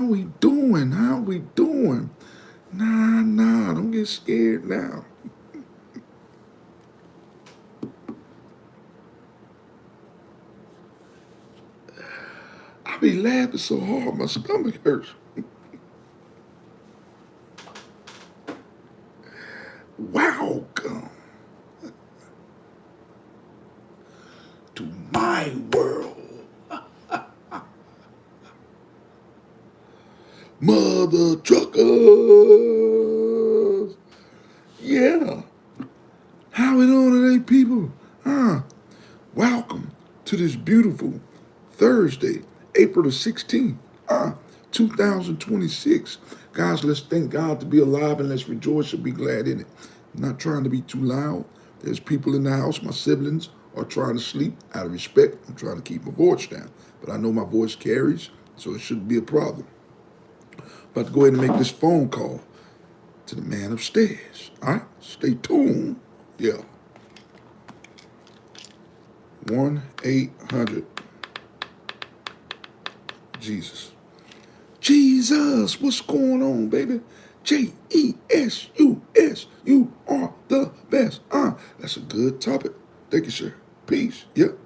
we doing? How we doing? Nah, don't get scared now. I be laughing so hard my stomach hurts. Welcome to my world, mother truckers. Yeah, how we doing today, people? Welcome to this beautiful Thursday, April the 16th, 2026. Guys, let's thank God to be alive and let's rejoice and be glad in it. I'm not trying to be too loud. There's people in the house, my siblings are trying to sleep. Out of respect, I'm trying to keep my voice down. But I know my voice carries, so it shouldn't be a problem. About to go ahead and make this phone call to the man upstairs. All right, stay tuned. Yeah, 1-800 Jesus. Jesus, what's going on, baby? Jesus, you are the best. That's a good topic. Thank you, sir. Peace. Yep.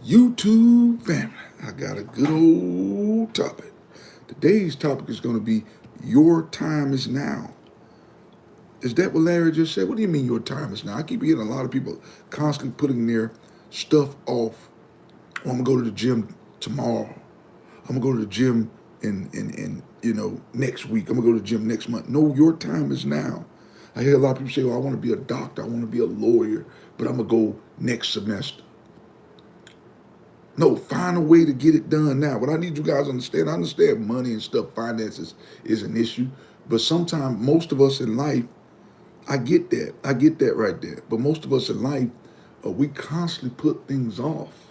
YouTube family, I got a good old topic. Today's topic is going to be your time is now. Is that what Larry just said? What do you mean your time is now? I keep hearing a lot of people constantly putting their stuff off. Oh, I'm going to go to the gym tomorrow. I'm gonna go to the gym in next week. I'm gonna go to the gym next month. No, your time is now. I hear a lot of people say, "Oh, I want to be a doctor. I want to be a lawyer, but I'm gonna go next semester." No, find a way to get it done now. What I need you guys to understand, I understand money and stuff, finances is an issue, but sometimes most of us in life, I get that. I get that right there. But most of us in life, we constantly put things off.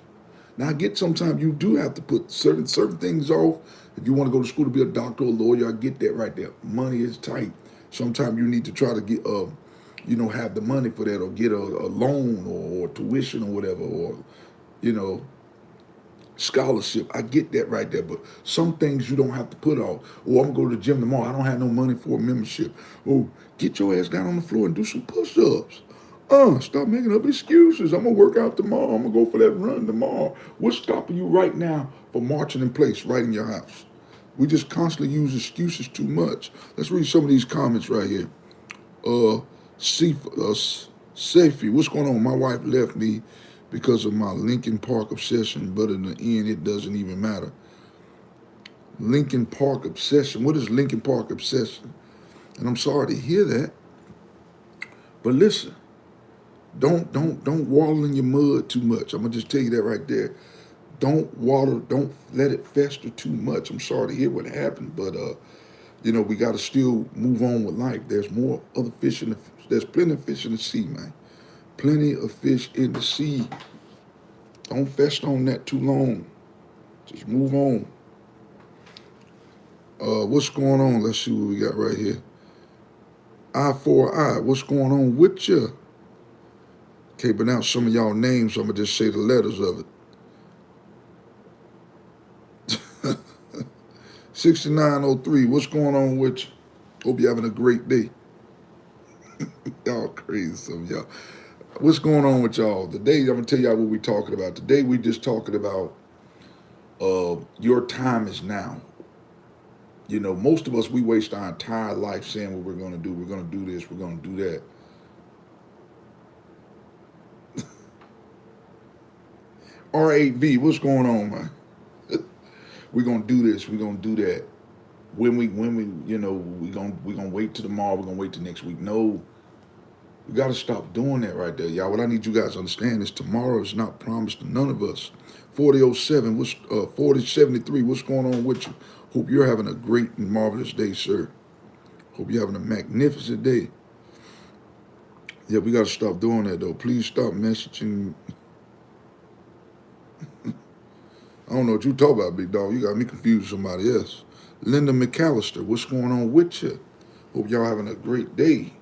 Now I get sometimes you do have to put certain things off. If you want to go to school to be a doctor or a lawyer, I get that right there. Money is tight. Sometimes you need to try to get have the money for that or get a loan or tuition or whatever or you know scholarship. I get that right there. But some things you don't have to put off. Oh, I'm gonna go to the gym tomorrow. I don't have no money for a membership. Oh, get your ass down on the floor and do some push-ups. Stop making up excuses. I'm gonna work out tomorrow. I'm gonna go for that run tomorrow. What's stopping you right now from marching in place right in your house? We just constantly use excuses too much. Let's read some of these comments right here. Uh, Safi, what's going on? My wife left me because of my Lincoln Park obsession, but in the end, it doesn't even matter. Lincoln Park obsession. What is Lincoln Park obsession? And I'm sorry to hear that, but listen, don't waddle in your mud too much. I'm gonna just tell you that right there. Don't water. Don't let it fester too much. I'm sorry to hear what happened, but we got to still move on with life. There's more other fish in the. There's plenty of fish in the sea, man. Plenty of fish in the sea. Don't fester on that too long. Just move on. What's going on? Let's see what we got right here. Eye for eye. What's going on with you? Can't pronounce some of y'all names, so I'm gonna just say the letters of it. 6903. What's going on with you? Hope you're having a great day. Y'all crazy, some of y'all. What's going on with y'all? Today, I'm gonna tell y'all what we're talking about. Today, we just talking about your time is now. Most of us we waste our entire life saying what we're gonna do. We're gonna do this. We're gonna do that. R8V, what's going on, man? We're gonna do this. We're gonna do that. We're gonna wait till tomorrow. We're gonna wait till next week. No, we gotta stop doing that right there, y'all. What I need you guys to understand is tomorrow is not promised to none of us. 4007, 4073, what's going on with you? Hope you're having a great and marvelous day, sir. Hope you're having a magnificent day. Yeah, we gotta stop doing that though. Please stop messaging. I don't know what you talk about, big dog. You got me confused with somebody else. Linda McAllister, what's going on with you? Hope y'all having a great day.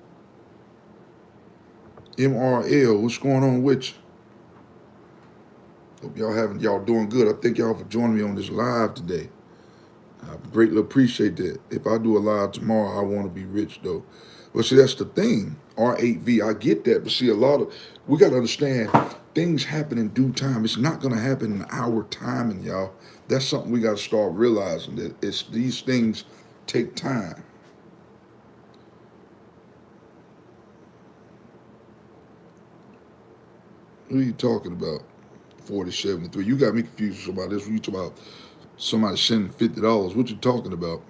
MRL, what's going on with you? Hope y'all doing good. I thank y'all for joining me on this live today. I greatly appreciate that. If I do a live tomorrow, I want to be rich though. But see, that's the thing. R8V, I get that. But see, we got to understand things happen in due time. It's not going to happen in our timing, y'all. That's something we got to start realizing that these things take time. Who are you talking about? 4073. You got me confused about this. You talking about somebody sending $50. What you talking about?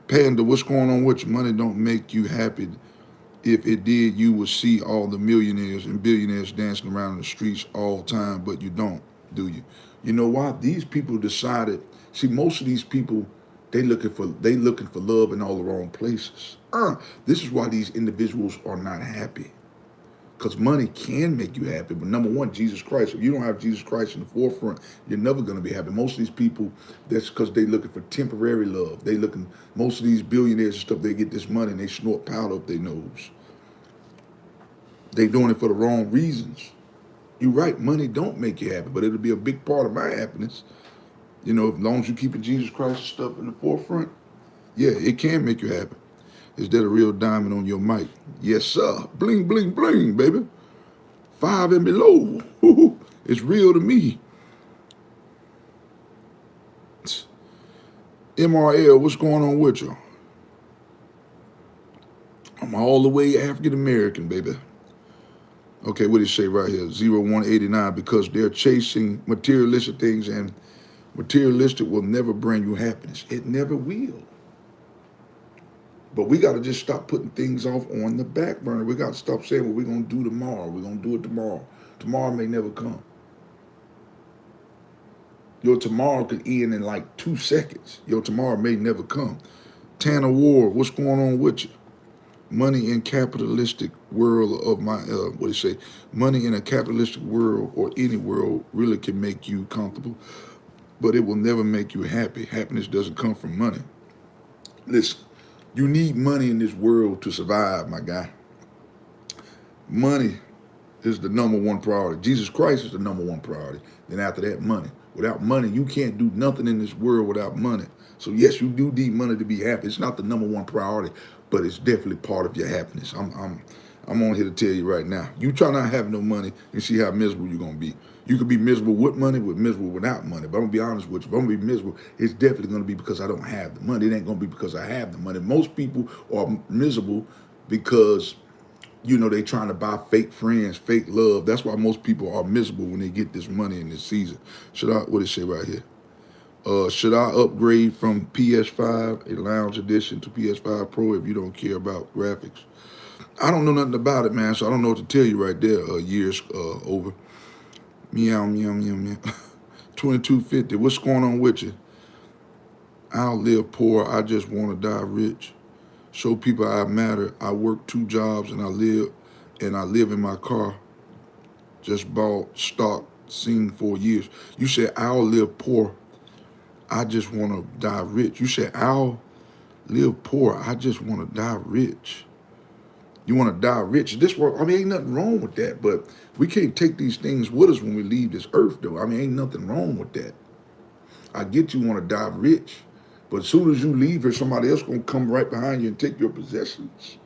Panda, what's going on with you? Money don't make you happy. If it did, you would see all the millionaires and billionaires dancing around in the streets all the time, but you don't, do you? You know why? These people decided. See, most of these people, they looking for love in all the wrong places. This is why these individuals are not happy. Because money can make you happy, but number one, Jesus Christ. If you don't have Jesus Christ in the forefront, you're never going to be happy. Most of these people, that's because they looking for temporary love. Most of these billionaires and stuff, they get this money and they snort powder up their nose. They doing it for the wrong reasons. You're right, money don't make you happy, but it'll be a big part of my happiness. As long as you keeping Jesus Christ and stuff in the forefront, yeah, it can make you happy. Is that a real diamond on your mic? Yes, sir. Bling, bling, bling, baby. 5 and below. It's real to me. MRL, what's going on with you? I'm all the way African American, baby. Okay, what did it say right here? 0189, because they're chasing materialistic things, and materialistic will never bring you happiness. It never will. But we got to just stop putting things off on the back burner. We got to stop saying what we're going to do tomorrow. We're going to do it tomorrow. Tomorrow may never come. Your tomorrow could end in like 2 seconds. Your tomorrow may never come. Tanner Ward, what's going on with you? Money in capitalistic world of my, what do you say? Money in a capitalistic world or any world really can make you comfortable, but it will never make you happy. Happiness doesn't come from money. Listen, you need money in this world to survive, my guy. Money is the number one priority. Jesus Christ is the number one priority. Then after that, money. Without money, you can't do nothing in this world without money. So yes, you do need money to be happy. It's not the number one priority, but it's definitely part of your happiness. I'm on here to tell you right now. You try not have no money and see how miserable you're gonna be. You could be miserable with money, miserable without money. But I'm gonna be honest with you. If I'm gonna be miserable, it's definitely gonna be because I don't have the money. It ain't gonna be because I have the money. Most people are miserable because they trying to buy fake friends, fake love. That's why most people are miserable when they get this money in this season. What did it say right here? Should I upgrade from PS5, a lounge edition, to PS5 Pro if you don't care about graphics? I don't know nothing about it, man, so I don't know what to tell you right there. Years over. Meow, meow, meow, meow. 2250, what's going on with you? I'll live poor, I just want to die rich. Show people I matter. I work 2 jobs and I live in my car. Just bought stock, seen 4 years. You said I'll live poor. I just want to die rich. You said I'll live poor. I just want to die rich. You want to die rich. This world, ain't nothing wrong with that, but we can't take these things with us when we leave this earth, though. Ain't nothing wrong with that. I get you want to die rich, but as soon as you leave here, somebody else going to come right behind you and take your possessions.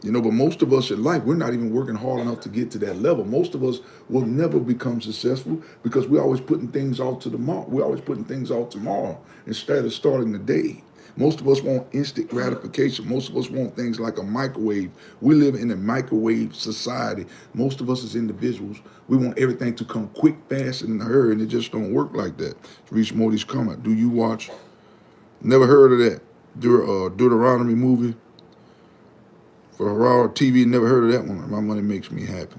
But most of us in life, we're not even working hard enough to get to that level. Most of us will never become successful because we're always putting things off to tomorrow. We're always putting things off tomorrow instead of starting the day. Most of us want instant gratification. Most of us want things like a microwave. We live in a microwave society. Most of us as individuals, we want everything to come quick, fast, and in a hurry, and it just don't work like that. Reach Morty's comment. Do you watch? Never heard of that. Deuteronomy movie. For Harara TV, never heard of that one. My money makes me happy.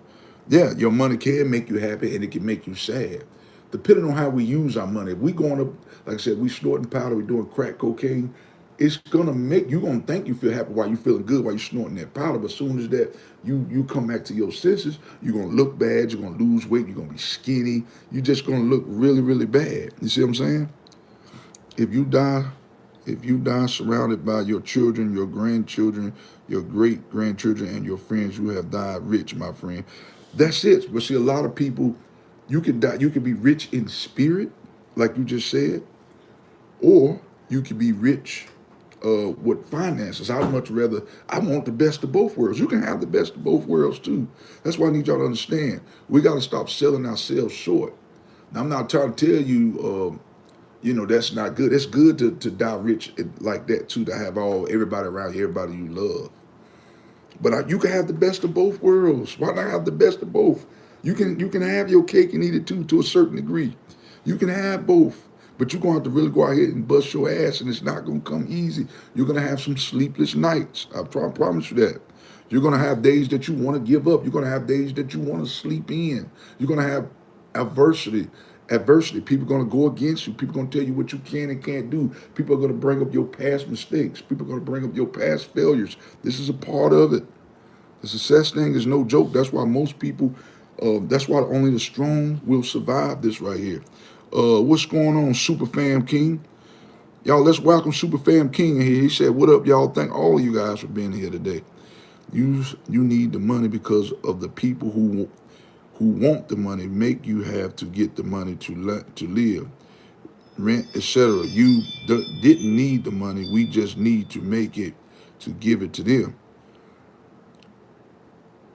Yeah, your money can make you happy and it can make you sad. Depending on how we use our money. If we going up, like I said, we snorting powder, we doing crack cocaine, it's gonna make you gonna think you feel happy while you feeling good while you snorting that powder. But as soon as that you come back to your senses, you're gonna look bad, you're gonna lose weight, you're gonna be skinny, you're just gonna look really, really bad. You see what I'm saying? If you die surrounded by your children, your grandchildren, your great grandchildren, and your friends, you have died rich, my friend. That's it. But see, a lot of people, you could die, you could be rich in spirit, like you just said, or you could be rich with finances. I'd much rather, I want the best of both worlds. You can have the best of both worlds too. That's why I need y'all to understand. We got to stop selling ourselves short. Now, I'm not trying to tell you, that's not good. It's good to die rich like that too, to have everybody around you, everybody you love. But you can have the best of both worlds. Why not have the best of both? You can have your cake and eat it too, to a certain degree. You can have both, but you're gonna have to really go out here and bust your ass, and it's not gonna come easy. You're gonna have some sleepless nights. I promise you that. You're gonna have days that you want to give up. You're gonna have days that you want to sleep in. You're gonna have adversity. Adversity. People are gonna go against you. People are gonna tell you what you can and can't do. People are gonna bring up your past mistakes. People are gonna bring up your past failures. This is a part of it. The success thing is no joke. That's why most people, that's why only the strong will survive this right here. What's going on, Super Fam King? Y'all, let's welcome Super Fam King in here. He said, what up, y'all? Thank all of you guys for being here today. You need the money because of the people who want the money make you have to get the money to live, rent, etc. You didn't need the money. We just need to make it to give it to them.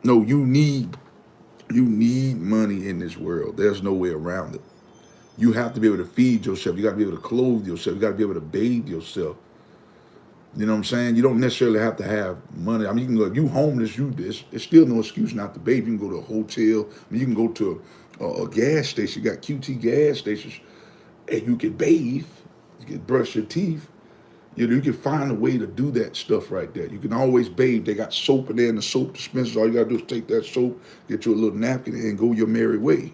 No, you need money in this world. There's no way around it. You have to be able to feed yourself. You got to be able to clothe yourself. You got to be able to bathe yourself. You know what I'm saying? You don't necessarily have to have money. I mean, you can go, if you homeless, you this. It's still no excuse not to bathe. You can go to a hotel. I mean, you can go to a gas station. You got QT gas stations, and you can bathe. You can brush your teeth. You can find a way to do that stuff right there. You can always bathe. They got soap in there in the soap dispensers. All you got to do is take that soap, get you a little napkin, and go your merry way.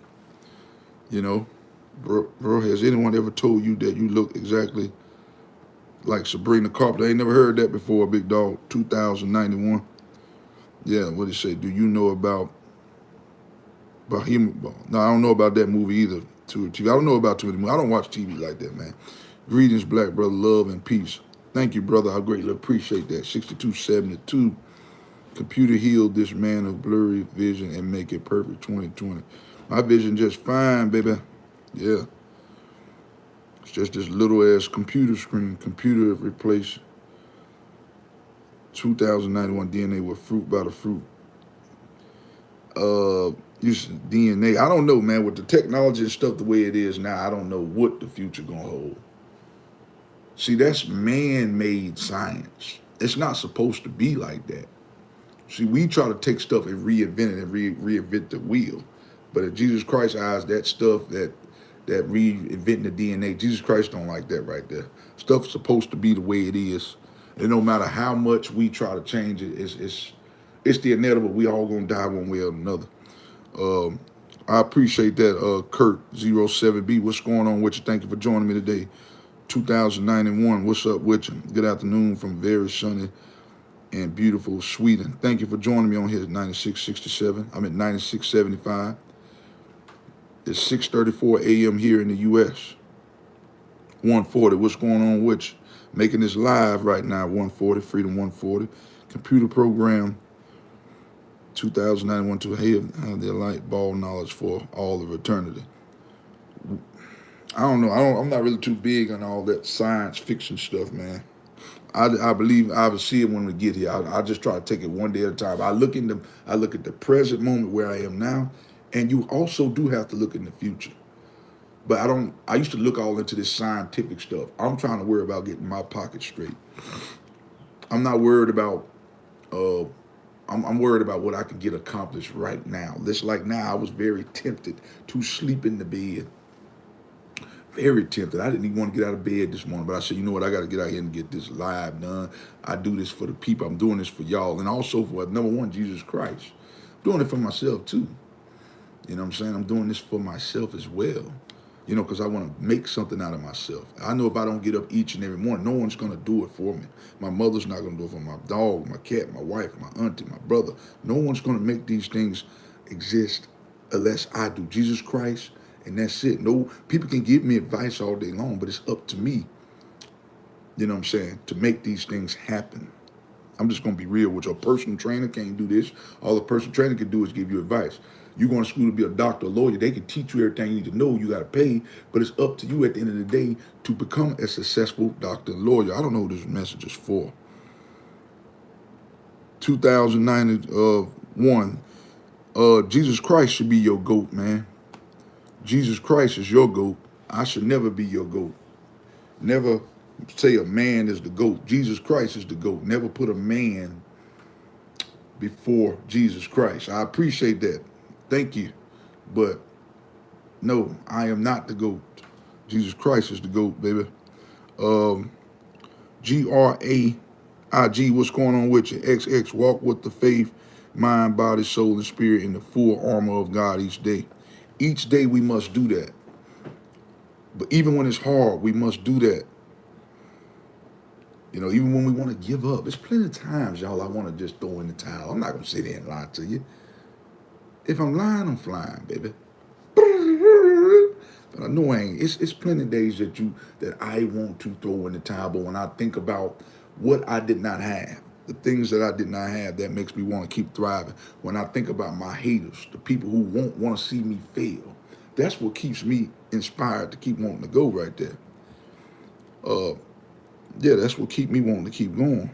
You know, bro, has anyone ever told you that you look exactly like Sabrina Carpenter? I ain't never heard that before, big dog. 2091. Yeah, what did it say? Do you know about Bohemian? No, I don't know about that movie either. I don't know about too many movies. I don't watch TV like that, man. Greetings, black brother, love and peace. Thank you, brother. I greatly appreciate that. 6272. Computer healed this man of blurry vision and make it perfect 2020. My vision just fine, baby. Yeah. It's just this little ass computer screen. Computer replaced 2091 DNA with fruit by the fruit. Use DNA. I don't know, man. With the technology and stuff the way it is now, I don't know what the future gonna hold. See, that's man-made science. It's not supposed to be like that. See, we try to take stuff and reinvent it and reinvent the wheel. But in Jesus Christ's eyes, that stuff that reinventing the DNA, Jesus Christ don't like that right there. Stuff's supposed to be the way it is. And no matter how much we try to change it, it's the inevitable. We all gonna die one way or another. I appreciate that, Kurt 07B. What's going on with you? Thank you for joining me today. 2091. What's up with you? Good afternoon from very sunny and beautiful Sweden. Thank you for joining me on here at 9667. I'm at 9675. It's 6:34 a.m. here in the U.S. 140. What's going on with you? Making this live right now. 140, Freedom 140. Computer program 2091 to have their light ball knowledge for all of eternity. I don't know. I'm not really too big on all that science fiction stuff, man. I believe I will see it when we get here. I just try to take it one day at a time. I look at the present moment where I am now, and you also do have to look in the future. But I used to look all into this scientific stuff. I'm trying to worry about getting my pocket straight. I'm not worried about I'm worried about what I can get accomplished right now. This like now I was very tempted to sleep in the bed. Very tempted. I didn't even want to get out of bed this morning, but I said, you know what? I got to get out here and get this live done. I do this for the people. I'm doing this for y'all, and also for number one, Jesus Christ. I'm doing it for myself too. You know what I'm saying? I'm doing this for myself as well. You know, because I want to make something out of myself. I know if I don't get up each and every morning, no one's going to do it for me. My mother's not going to do it for my dog, my cat, my wife, my auntie, my brother. No one's going to make these things exist unless I do. Jesus Christ. And that's it. No, people can give me advice all day long, but it's up to me, you know what I'm saying, to make these things happen. I'm just going to be real with you. A personal trainer can't do this. All a personal trainer can do is give you advice. You going to school to be a doctor, a lawyer, they can teach you everything you need to know. You got to pay, but it's up to you at the end of the day to become a successful doctor and lawyer. I don't know who this message is for. 2091. Jesus Christ should be your GOAT, man. Jesus Christ is your GOAT. I should never be your GOAT. Never say a man is the GOAT. Jesus Christ is the GOAT. Never put a man before Jesus Christ. I appreciate that. Thank you. But no, I am not the GOAT. Jesus Christ is the GOAT, baby. GRAIG, what's going on with you? XX, walk with the faith, mind, body, soul, and spirit in the full armor of God each day. Each day we must do that. But even when it's hard, we must do that. You know, even when we want to give up, there's plenty of times, y'all, I want to just throw in the towel. I'm not going to sit there and lie to you. If I'm lying, I'm flying, baby. But I know I ain't. It's plenty of days that I want to throw in the towel. But when I think about what I did not have, the things that I did not have, that makes me want to keep thriving. When I think about my haters, the people who won't want to see me fail, that's what keeps me inspired to keep wanting to go right there. Yeah, that's what keep me wanting to keep going.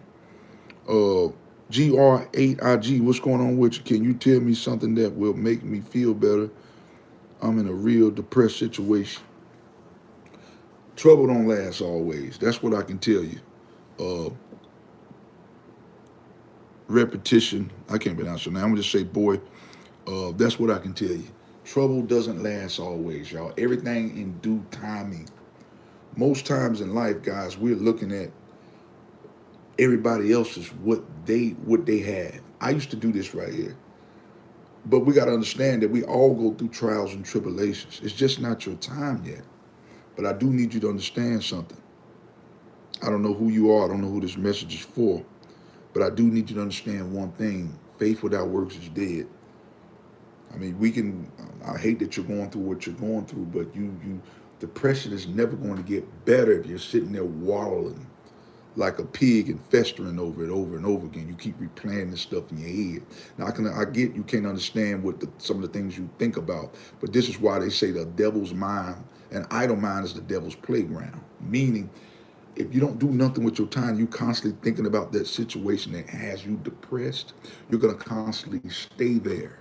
GR8IG, what's going on with you? Can you tell me something that will make me feel better? I'm in a real depressed situation. Trouble don't last always. That's what I can tell you. Repetition, I can't pronounce your name. I'm gonna just say, boy, that's what I can tell you. Trouble doesn't last always, y'all. Everything in due timing. Most times in life, guys, we're looking at everybody else's what they have. I used to do this right here. But we got to understand that we all go through trials and tribulations. It's just not your time yet. But I do need you to understand something. I don't know who you are. I don't know who this message is for. But I do need you to understand one thing. Faith without works is dead. I mean, I hate that you're going through what you're going through, but depression is never going to get better if you're sitting there wallowing like a pig and festering over it over and over again. You keep replaying this stuff in your head. Now, I get you can't understand what some of the things you think about, but this is why they say the devil's mind, an idle mind is the devil's playground. Meaning, if you don't do nothing with your time, you constantly thinking about that situation that has you depressed, you're going to constantly stay there.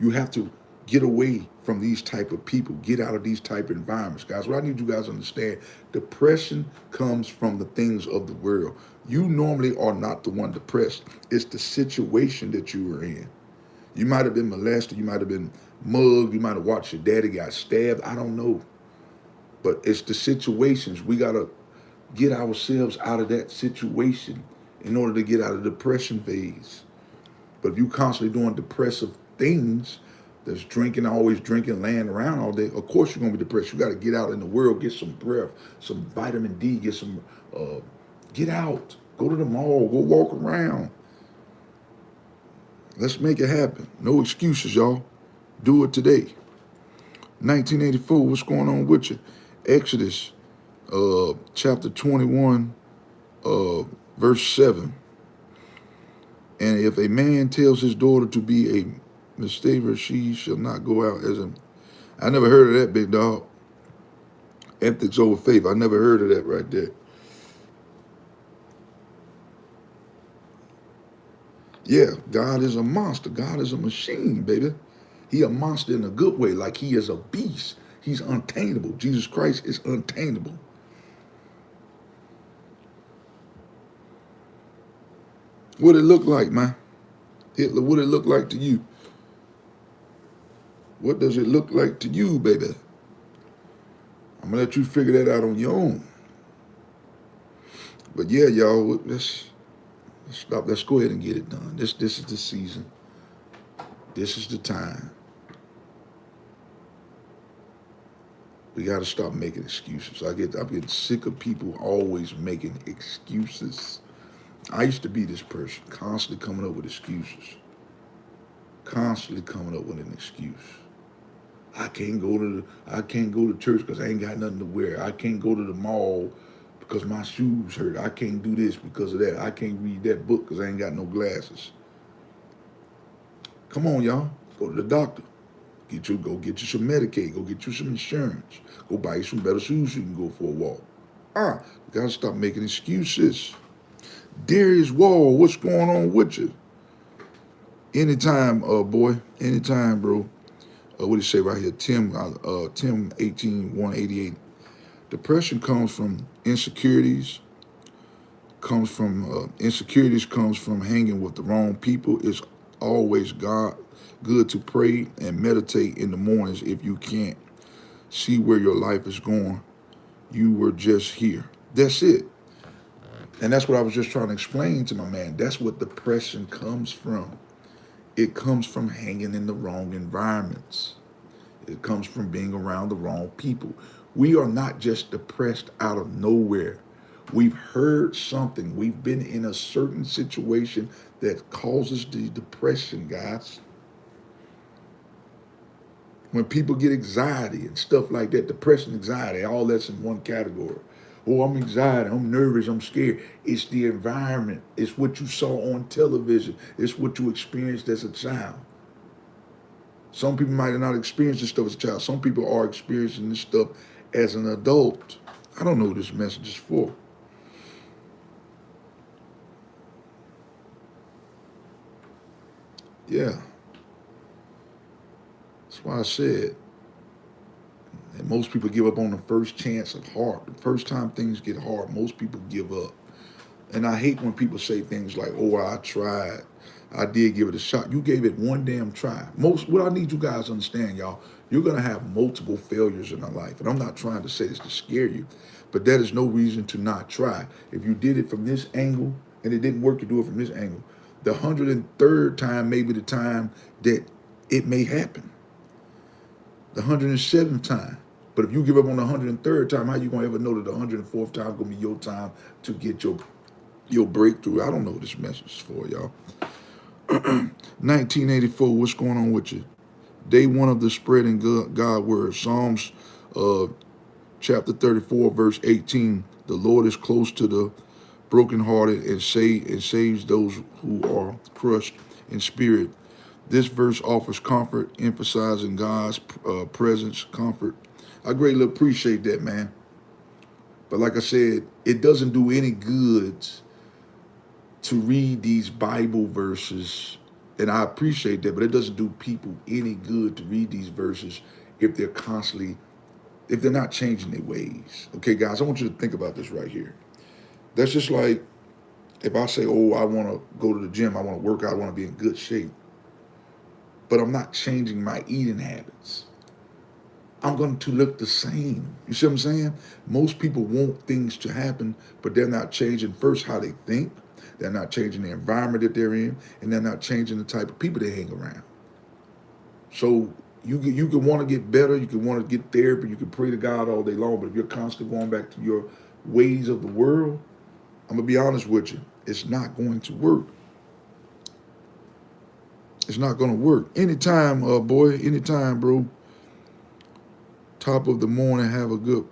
You have to get away from these type of people, get out of these type of environments, guys. What I need you guys to understand, depression comes from the things of the world. You normally are not the one depressed. It's the situation that you were in. You might have been molested, you might have been mugged, you might have watched your daddy got stabbed, I don't know. But it's the situations. We got to get ourselves out of that situation in order to get out of the depression phase. But if you constantly doing depressive things, that's drinking, always drinking, laying around all day, of course you're going to be depressed. You got to get out in the world, get some breath, some vitamin D, get out, go to the mall, go walk around. Let's make it happen. No excuses, y'all. Do it today. 1984, what's going on with you? Exodus, chapter 21, verse 7. And if a man tells his daughter to be a mistaver, she shall not go out as a... I never heard of that, big dog. Ethics over faith. I never heard of that right there. Yeah, God is a monster. God is a machine, baby. He a monster in a good way, like he is a beast. He's untameable. Jesus Christ is untameable. What it look like, man? Hitler, what it look like to you? What does it look like to you, baby? I'm gonna let you figure that out on your own. But yeah, y'all, let's stop. Let's go ahead and get it done. This is the season. This is the time. We got to stop making excuses. I'm getting sick of people always making excuses. I used to be this person, constantly coming up with excuses. Constantly coming up with an excuse. I can't go to church because I ain't got nothing to wear. I can't go to the mall because my shoes hurt. I can't do this because of that. I can't read that book because I ain't got no glasses. Come on, y'all. Go to the doctor. Go get you some Medicaid. Go get you some insurance. Go buy you some better shoes so you can go for a walk. You gotta stop making excuses. Darius Wall, what's going on with you? Anytime, boy. Anytime, bro. What do you say right here? Tim 18188. Depression comes from insecurities. Insecurities comes from hanging with the wrong people. It's always good to pray and meditate in the mornings if you can't see where your life is going. You were just here. That's it. And that's what I was just trying to explain to my man. That's what depression comes from. It comes from hanging in the wrong environments. It comes from being around the wrong people. We are not just depressed out of nowhere. We've heard something. We've been in a certain situation that causes the depression, guys. When people get anxiety and stuff like that, depression, anxiety, all that's in one category. Oh, I'm anxiety, I'm nervous, I'm scared. It's the environment. It's what you saw on television. It's what you experienced as a child. Some people might have not experienced this stuff as a child. Some people are experiencing this stuff as an adult. I don't know what this message is for. Yeah. That's why I said that most people give up on the first chance of hard. The first time things get hard, most people give up. And I hate when people say things like, oh, I tried. I did give it a shot. You gave it one damn try. What I need you guys to understand, y'all, you're going to have multiple failures in your life. And I'm not trying to say this to scare you, but that is no reason to not try. If you did it from this angle and it didn't work, you do it from this angle. The 103rd time may be the time that it may happen. The 107th time. But if you give up on the 103rd time, how you going to ever know that the 104th time going to be your time to get your breakthrough? I don't know what this message is for, y'all. 1984, what's going on with you? Day one of the spreading God word. Psalms chapter 34, verse 18. The Lord is close to the brokenhearted and saves those who are crushed in spirit. This verse offers comfort, emphasizing God's presence, comfort. I greatly appreciate that, man. But like I said, it doesn't do any good to read these Bible verses, and I appreciate that, but it doesn't do people any good to read these verses if they're not changing their ways. Okay, guys, I want you to think about this right here. That's just like if I say, oh, I want to go to the gym, I want to work out, I want to be in good shape, but I'm not changing my eating habits. I'm going to look the same. You see what I'm saying? Most people want things to happen, but they're not changing first how they think. They're not changing the environment that they're in, and they're not changing the type of people they hang around. So you can want to get better, you can want to get therapy, you can pray to God all day long, but if you're constantly going back to your ways of the world, I'm going to be honest with you, it's not going to work. It's not going to work. Anytime, boy, anytime, bro. Top of the morning, have a good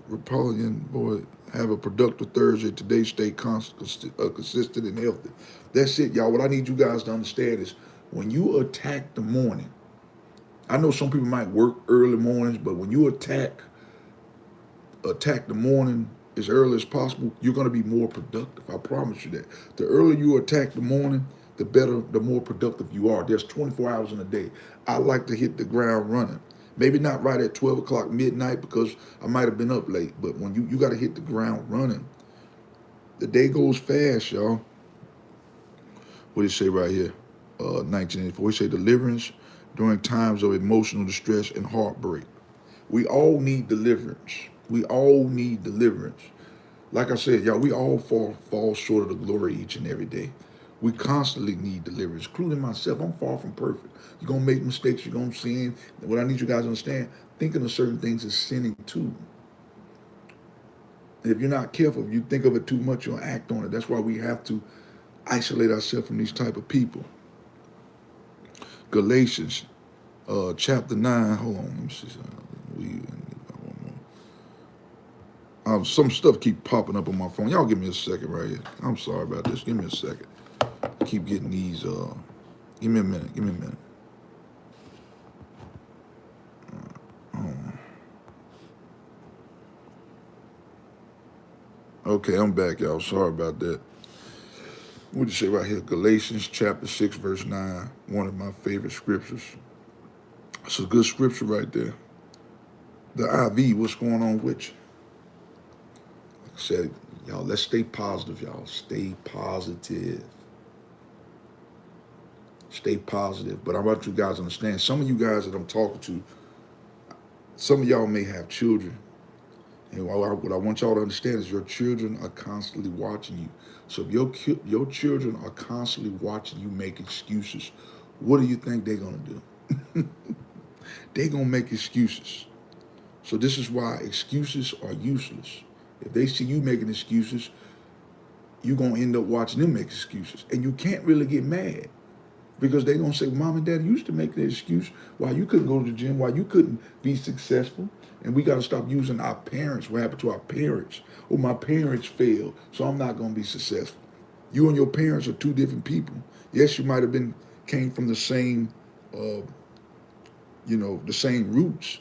Republican, boy, have a productive Thursday. Today, stay consistent and healthy. That's it, y'all. What I need you guys to understand is when you attack the morning, I know some people might work early mornings, but when you attack the morning as early as possible, you're going to be more productive. I promise you that. The earlier you attack the morning, the better, the more productive you are. There's 24 hours in a day. I like to hit the ground running. Maybe not right at 12 o'clock midnight because I might have been up late, but when you got to hit the ground running. The day goes fast, y'all. What do you say right here? 1984. We say deliverance during times of emotional distress and heartbreak. We all need deliverance. We all need deliverance. Like I said, y'all, we all fall short of the glory each and every day. We constantly need deliverance, including myself. I'm far from perfect. You're going to make mistakes. You're going to sin. What I need you guys to understand, thinking of certain things is sinning too. And if you're not careful, if you think of it too much, you'll act on it. That's why we have to isolate ourselves from these type of people. Galatians chapter 9. Hold on. Let me see. Some stuff keep popping up on my phone. Y'all give me a second right here. I'm sorry about this. Give me a second. I keep getting these. Give me a minute. Okay, I'm back, y'all. Sorry about that. What do you say right here? Galatians chapter 6, verse 9. One of my favorite scriptures. It's a good scripture right there. The IV, what's going on with you? Like I said, y'all, let's stay positive, y'all. Stay positive. Stay positive. But I want you guys to understand, some of you guys that I'm talking to, some of y'all may have children. And what I want y'all to understand is your children are constantly watching you. So if your children are constantly watching you make excuses, what do you think they're going to do? They're going to make excuses. So this is why excuses are useless. If they see you making excuses, you're going to end up watching them make excuses. And you can't really get mad because they're going to say, Mom and Dad used to make the excuse why you couldn't go to the gym, why you couldn't be successful. And we got to stop using our parents. What happened to our parents? Oh, my parents failed, so I'm not going to be successful. You and your parents are two different people. Yes, you might have came from the same, the same roots.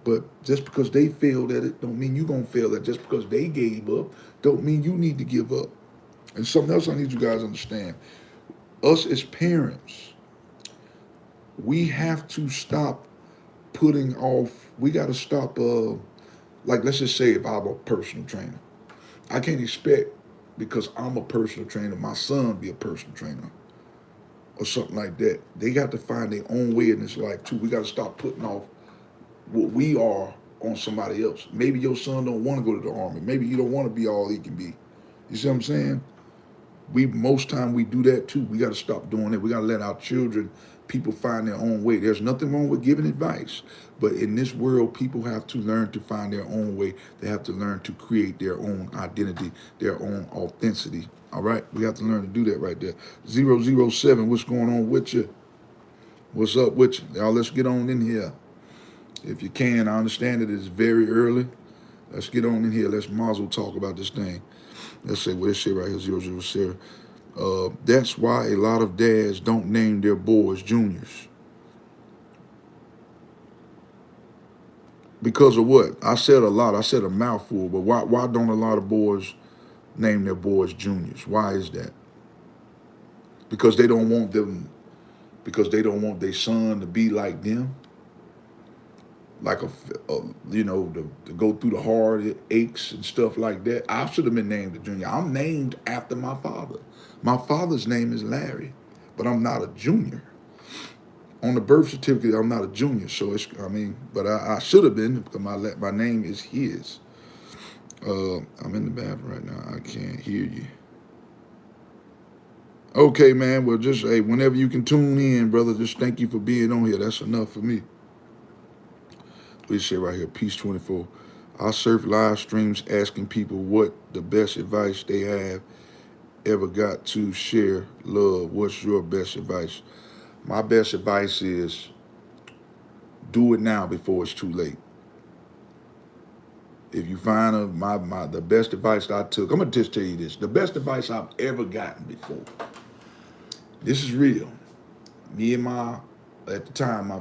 But just because they failed at it don't mean you're going to fail at it. Just because they gave up don't mean you need to give up. And something else I need you guys to understand. Us as parents, we have to stop putting off, we got to stop, like let's just say if I'm a personal trainer. I can't expect, because I'm a personal trainer, my son be a personal trainer or something like that. They got to find their own way in this life too. We got to stop putting off what we are on somebody else. Maybe your son don't want to go to the army. Maybe you don't want to be all he can be. You see what I'm saying? Most time we do that too. We got to stop doing it. We got to let our children, people find their own way. There's nothing wrong with giving advice, but in this world, people have to learn to find their own way. They have to learn to create their own identity, their own authenticity. All right, we have to learn to do that right there. 007, what's going on with you? What's up with you? Y'all, let's get on in here. If you can, I understand it is very early. Let's get on in here. Let's mazel talk about this thing. Let's say what it say right here, 007. That's why a lot of dads don't name their boys juniors. Because of what? I said a lot. I said a mouthful. But why don't a lot of boys name their boys juniors? Why is that? Because they don't want them. Because they don't want their son to be like them. Like to go through the hard aches and stuff like that. I should have been named a junior. I'm named after my father. My father's name is Larry, but I'm not a junior. On the birth certificate, I'm not a junior. So but I should have been because my name is his. I'm in the bathroom right now. I can't hear you. Okay, man. Well, just hey, whenever you can tune in, brother. Just thank you for being on here. That's enough for me. We say right here, Peace 24. I surf live streams asking people what the best advice they have ever got to share love. What's your best advice? My best advice is do it now before it's too late. If you find the best advice I took, I'm gonna just tell you this: the best advice I've ever gotten before. This is real. Me and at the time,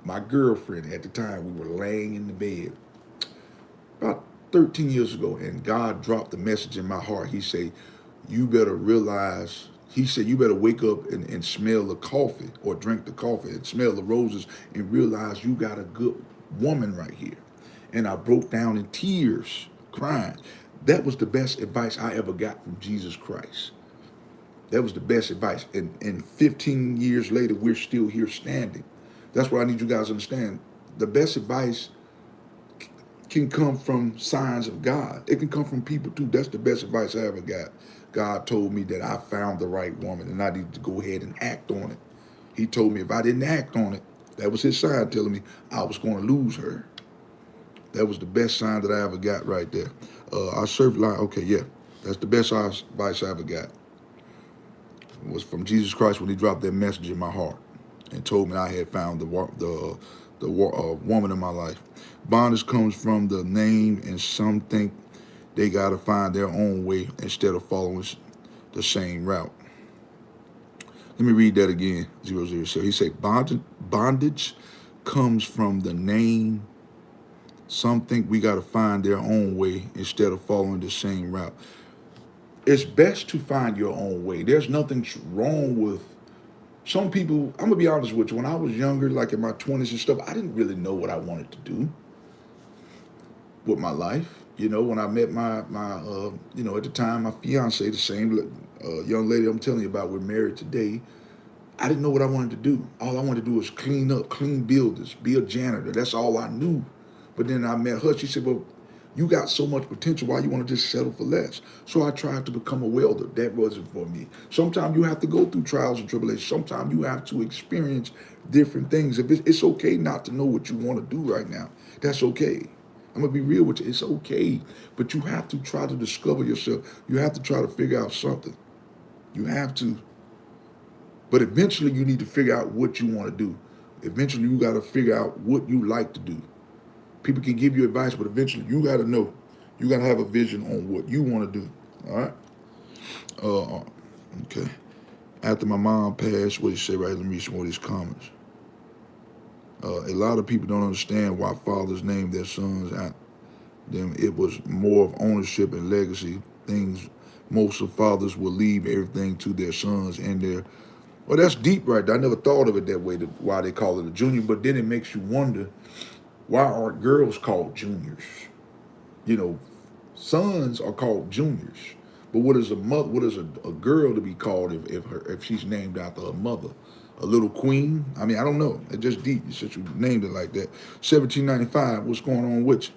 my girlfriend at the time, we were laying in the bed about 13 years ago, and God dropped the message in my heart. He said, you better realize, he said, you better wake up and smell the coffee or drink the coffee and smell the roses and realize you got a good woman right here. And I broke down in tears, crying. That was the best advice I ever got from Jesus Christ. That was the best advice. And 15 years later, we're still here standing. That's what I need you guys to understand. The best advice can come from signs of God. It can come from people too. That's the best advice I ever got. God told me that I found the right woman and I needed to go ahead and act on it. He told me if I didn't act on it, that was his sign telling me I was going to lose her. That was the best sign that I ever got right there. I served like, okay, yeah. That's the best advice I ever got. It was from Jesus Christ when he dropped that message in my heart and told me I had found the woman in my life. Bondage comes from the name, and some think they got to find their own way instead of following the same route. Let me read that again, 007. He said, bondage comes from the name, Some think we got to find their own way instead of following the same route. It's best to find your own way. There's nothing wrong with some people. I'm gonna be honest with you. When I was younger, like in my 20s and stuff, I didn't really know what I wanted to do with my life. You know, when I met at the time, my fiance, the same young lady I'm telling you about, we're married today. I didn't know what I wanted to do. All I wanted to do was clean up, clean buildings, be a janitor. That's all I knew. But then I met her. She said, "Well, you got so much potential. Why you want to just settle for less?" So I tried to become a welder. That wasn't for me. Sometimes you have to go through trials and tribulations. Sometimes you have to experience different things. If it's okay not to know what you want to do right now, that's okay. I'm gonna be real with you. It's okay, but you have to try to discover yourself. You have to try to figure out something. You have to. But eventually, you need to figure out what you want to do. Eventually, you got to figure out what you like to do. People can give you advice, but eventually, you got to know. You got to have a vision on what you want to do. All right. Okay. After my mom passed, what did she say? Right. Let me read some more of these comments. A lot of people don't understand why fathers name their sons after them. It was more of ownership and legacy things. Most of fathers will leave everything to their sons and their. Well, that's deep right there. I never thought of it that way, why they call it a junior, but then it makes you wonder, why are girls called juniors? You know, sons are called juniors. But what is a mother? What is a girl to be called if she's named after her mother? A little queen? I mean, I don't know. It's just deep since you named it like that. 1795, what's going on with you?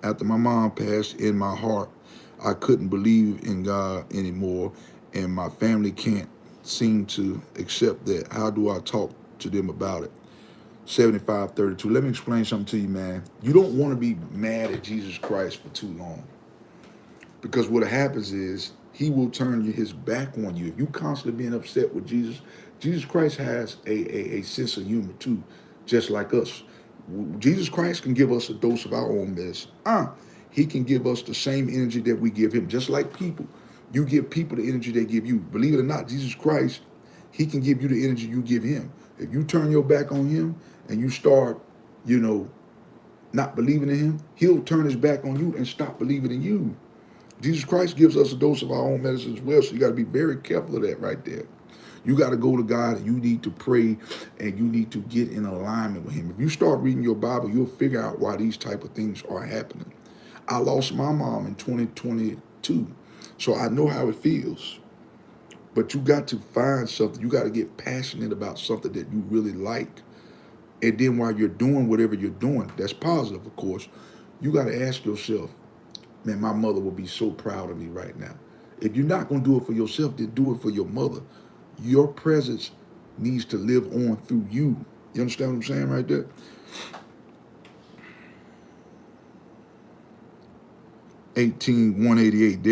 After my mom passed, in my heart, I couldn't believe in God anymore, and my family can't seem to accept that. How do I talk to them about it? 7532. Let me explain something to you, man. You don't want to be mad at Jesus Christ for too long. Because what happens is he will turn his back on you. If you constantly being upset with Jesus, Jesus Christ has a sense of humor too, just like us. Jesus Christ can give us a dose of our own medicine. He can give us the same energy that we give him, just like people. You give people the energy they give you. Believe it or not, Jesus Christ, he can give you the energy you give him. If you turn your back on him and you start, you know, not believing in him, he'll turn his back on you and stop believing in you. Jesus Christ gives us a dose of our own medicine as well, so you got to be very careful of that right there. You got to go to God and you need to pray and you need to get in alignment with him. If you start reading your Bible, you'll figure out why these type of things are happening. I lost my mom in 2022, so I know how it feels. But you got to find something. You got to get passionate about something that you really like. And then while you're doing whatever you're doing, that's positive, of course, you got to ask yourself, man, my mother will be so proud of me right now. If you're not going to do it for yourself, then do it for your mother. Your presence needs to live on through you. You understand what I'm saying right there? 18188.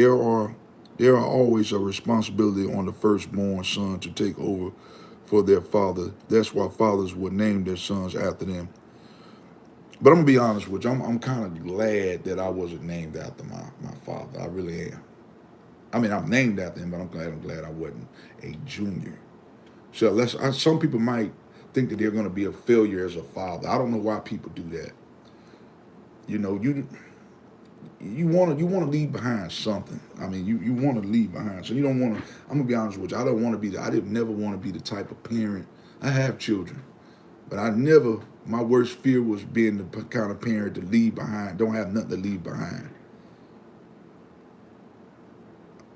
There are always a responsibility on the firstborn son to take over for their father. That's why fathers would name their sons after them. But I'm gonna be honest with you. I'm kind of glad that I wasn't named after my father. I really am. I mean, I'm named after him, but I'm glad I wasn't a junior. So some people might think that they're going to be a failure as a father. I don't know why people do that. You know, you want to leave behind something. I mean, you want to leave behind. So you don't want to. I'm gonna be honest with you. I don't want to be. I didn't never want to be the type of parent. I have children, but I never. My worst fear was being the kind of parent to leave behind. Don't have nothing to leave behind.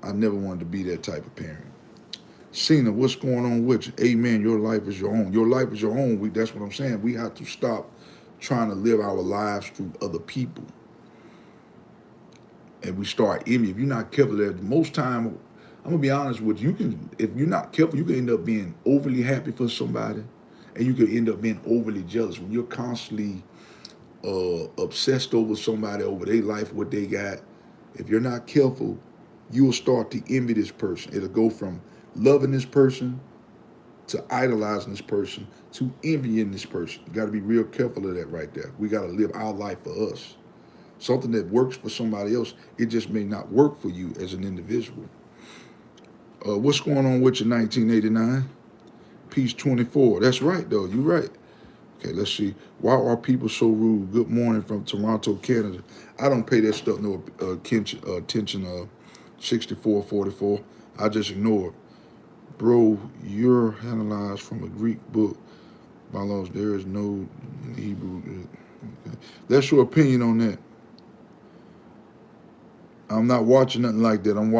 I never wanted to be that type of parent. Cena, what's going on with you? Amen. Your life is your own. Your life is your own. That's what I'm saying. We have to stop trying to live our lives through other people. And we start envy. If you're not careful, most time, I'm gonna be honest with you. If you're not careful, you can end up being overly happy for somebody, and you can end up being overly jealous when you're constantly obsessed over somebody, over their life, what they got. If you're not careful, you'll start to envy this person. It'll go from loving this person to idolizing this person to envying this person. You got to be real careful of that right there. We got to live our life for us. Something that works for somebody else, it just may not work for you as an individual. What's going on with you, 1989? Piece 24. That's right, though. You're right. Okay, let's see. Why are people so rude? Good morning from Toronto, Canada. I don't pay that stuff no attention. 6444. I just ignore it. Bro, you're analyzed from a Greek book. By laws, there is no in Hebrew. Okay. That's your opinion on that. I'm not watching nothing like that. I'm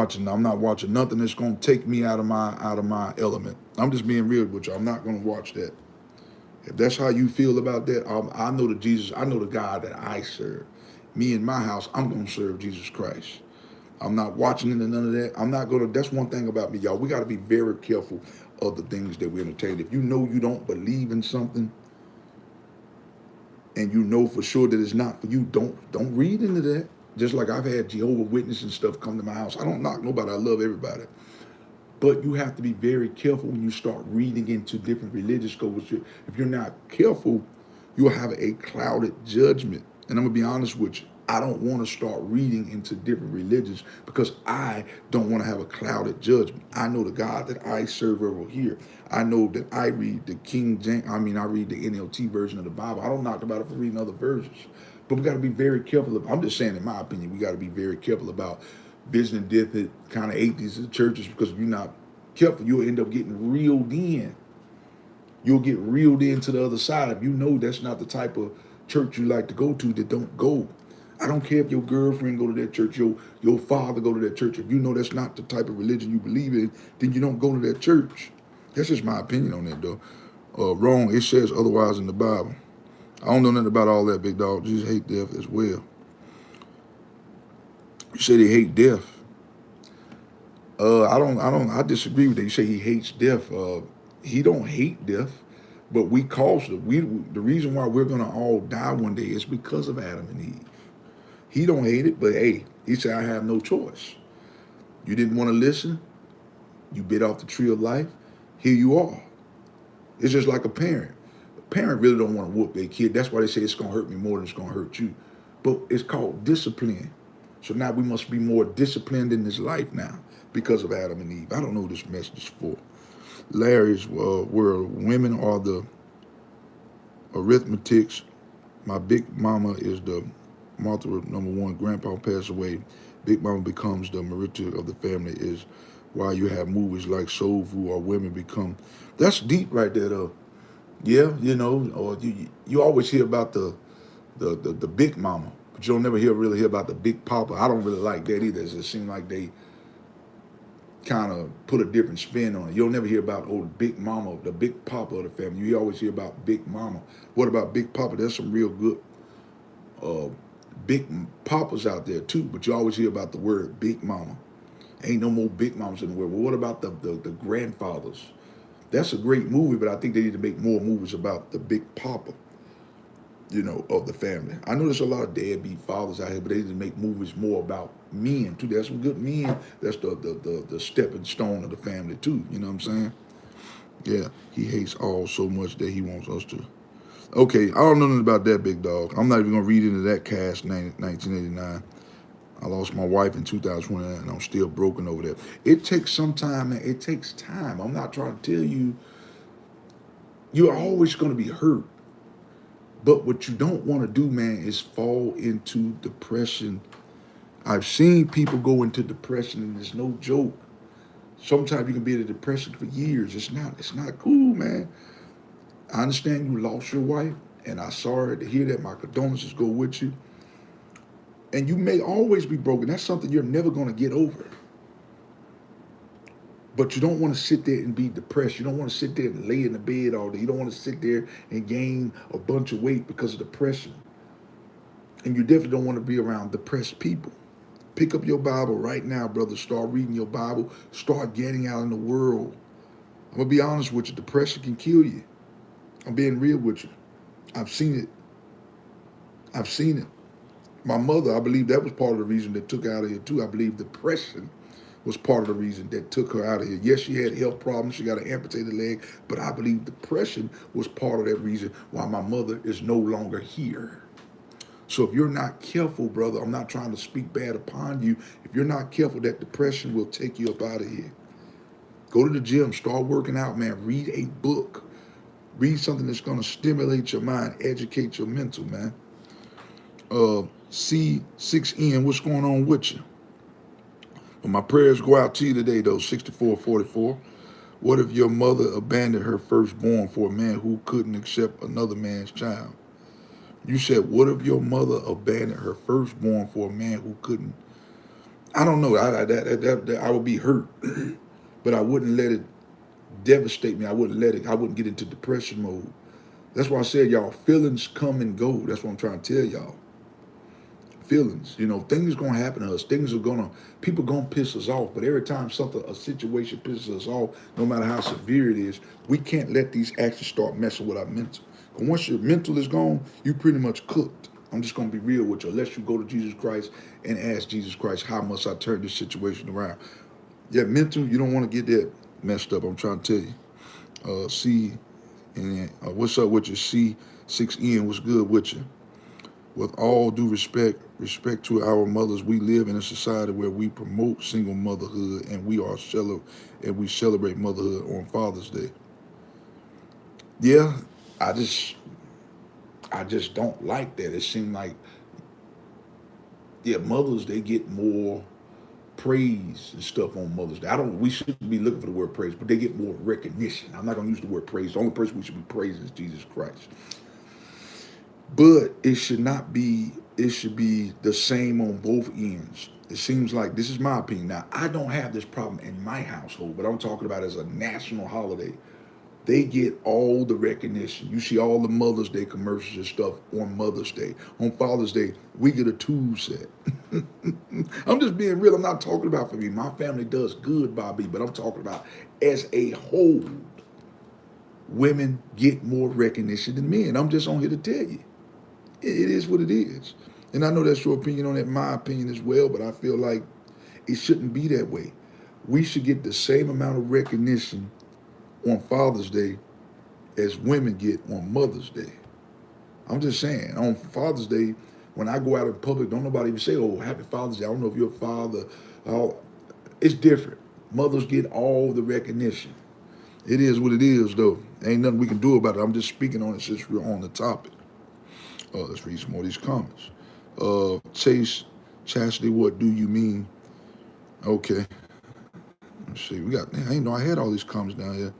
not watching nothing that's gonna take me out of my element. I'm just being real with you. I'm not gonna watch that. If that's how you feel about that, I know the Jesus, I know the God that I serve. Me and my house, I'm gonna serve Jesus Christ. I'm not watching into none of that. I'm not gonna. That's one thing about me, y'all. We got to be very careful of the things that we entertain. If you know you don't believe in something, and you know for sure that it's not for you, don't read into that. Just like I've had Jehovah Witness and stuff come to my house. I don't knock nobody. I love everybody. But you have to be very careful when you start reading into different religious codes. If you're not careful, you'll have a clouded judgment. And I'm gonna be honest with you. I don't want to start reading into different religions because I don't want to have a clouded judgment. I know the God that I serve over here. I know that I read the King James, I read the NLT version of the Bible. I don't knock about it for reading other versions. But we got to be very careful. I'm just saying, in my opinion, we got to be very careful about visiting different kind of atheist churches because if you're not careful, you'll end up getting reeled in. You'll get reeled into the other side. If you know that's not the type of church you like to go to, then don't go. I don't care if your girlfriend go to that church, your father go to that church. If you know that's not the type of religion you believe in, then you don't go to that church. That's just my opinion on that, though. Wrong. It says otherwise in the Bible. I don't know nothing about all that, big dog. Jesus hate death as well. You said he hate death. I disagree with that. You say he hates death. He don't hate death, but we caused it. The reason why we're gonna all die one day is because of Adam and Eve. He don't hate it, but hey, he said, I have no choice. You didn't want to listen. You bit off the tree of life. Here you are. It's just like a parent. A parent really don't want to whoop their kid. That's why they say it's gonna hurt me more than it's gonna hurt you. But it's called discipline. So now we must be more disciplined in this life now because of Adam and Eve. I don't know who this message is for. Larry's where women are the arithmetics. My big mama is the mother of number one. Grandpa passed away. Big mama becomes the Marita of the family is why you have movies like Soul Food or women become. That's deep right there though. Yeah, or you always hear about the big mama, but you don't never really hear about the big papa. I don't really like that either. It seems like they kind of put a different spin on it. You'll never hear about big mama, the big papa of the family. You always hear about big mama. What about big papa? There's some real good uh, big papas out there too, but you always hear about the word big mama. Ain't no more big mamas in the world. Well, what about the grandfathers? That's a great movie, but I think they need to make more movies about the big papa, of the family. I know there's a lot of deadbeat fathers out here, but they need to make movies more about men too. There's some good men. That's the stepping stone of the family too. You know what I'm saying? Yeah, he hates all so much that he wants us to. Okay, I don't know nothing about that, big dog. I'm not even gonna read into that cast 1989. I lost my wife in 2029, and I'm still broken over that. It takes some time, man. It takes time. I'm not trying to tell you you're always gonna be hurt. But what you don't want to do, man, is fall into depression. I've seen people go into depression, and it's no joke. Sometimes you can be in a depression for years. It's not cool, man. I understand you lost your wife, and I'm sorry to hear that. My condolences go with you. And you may always be broken. That's something you're never going to get over. But you don't want to sit there and be depressed. You don't want to sit there and lay in the bed all day. You don't want to sit there and gain a bunch of weight because of depression. And you definitely don't want to be around depressed people. Pick up your Bible right now, brother. Start reading your Bible. Start getting out in the world. I'm going to be honest with you. Depression can kill you. I'm being real with you. I've seen it. I've seen it. My mother, I believe that was part of the reason that took her out of here too. I believe depression was part of the reason that took her out of here. Yes, she had health problems. She got an amputated leg. But I believe depression was part of that reason why my mother is no longer here. So if you're not careful, brother, I'm not trying to speak bad upon you. If you're not careful, that depression will take you up out of here. Go to the gym, start working out, man. Read a book. Read something that's going to stimulate your mind, educate your mental, man. C6N, what's going on with you? But my prayers go out to you today, though. 6444. What if your mother abandoned her firstborn for a man who couldn't accept another man's child? You said, what if your mother abandoned her firstborn for a man who couldn't? I don't know. I would be hurt, but I wouldn't let it devastate me. I wouldn't let it. I wouldn't get into depression mode. That's why I said, y'all, feelings come and go. That's what I'm trying to tell y'all. Feelings, things gonna happen to us. People gonna piss us off. But every time a situation pisses us off, no matter how severe it is, we can't let these actions start messing with our mental. Because once your mental is gone, you pretty much cooked. I'm just gonna be real with you. Unless you go to Jesus Christ and ask Jesus Christ, how must I turn this situation around? Yeah, mental, you don't want to get that messed up. I'm trying to tell you. What's up with you? C6N, what's good with you? With all due respect to our mothers, we live in a society where we promote single motherhood and we celebrate motherhood on Father's Day. Yeah, I just don't like that. It seems like, yeah, mothers, they get more praise and stuff on Mother's Day. We shouldn't be looking for the word praise, but they get more recognition. I'm not gonna use the word praise. The only person we should be praising is Jesus Christ. But it should not be, it should be the same on both ends. It seems like, this is my opinion. Now, I don't have this problem in my household, but I'm talking about as a national holiday. They get all the recognition. You see all the Mother's Day commercials and stuff on Mother's Day. On Father's Day, we get a tool set. I'm just being real. I'm not talking about for me. My family does good by me, but I'm talking about as a whole, women get more recognition than men. I'm just on here to tell you. It is what it is. And I know that's your opinion on it, my opinion as well, but I feel like it shouldn't be that way. We should get the same amount of recognition on Father's Day as women get on Mother's Day. I'm just saying, on Father's Day, when I go out in public, don't nobody even say, oh, happy Father's Day. I don't know if you're a father. It's different. Mothers get all the recognition. It is what it is, though. Ain't nothing we can do about it. I'm just speaking on it since we're on the topic. Let's read some more of these comments. Chase Chastity, what do you mean? Okay. Let's see. I didn't know I had all these comments down here.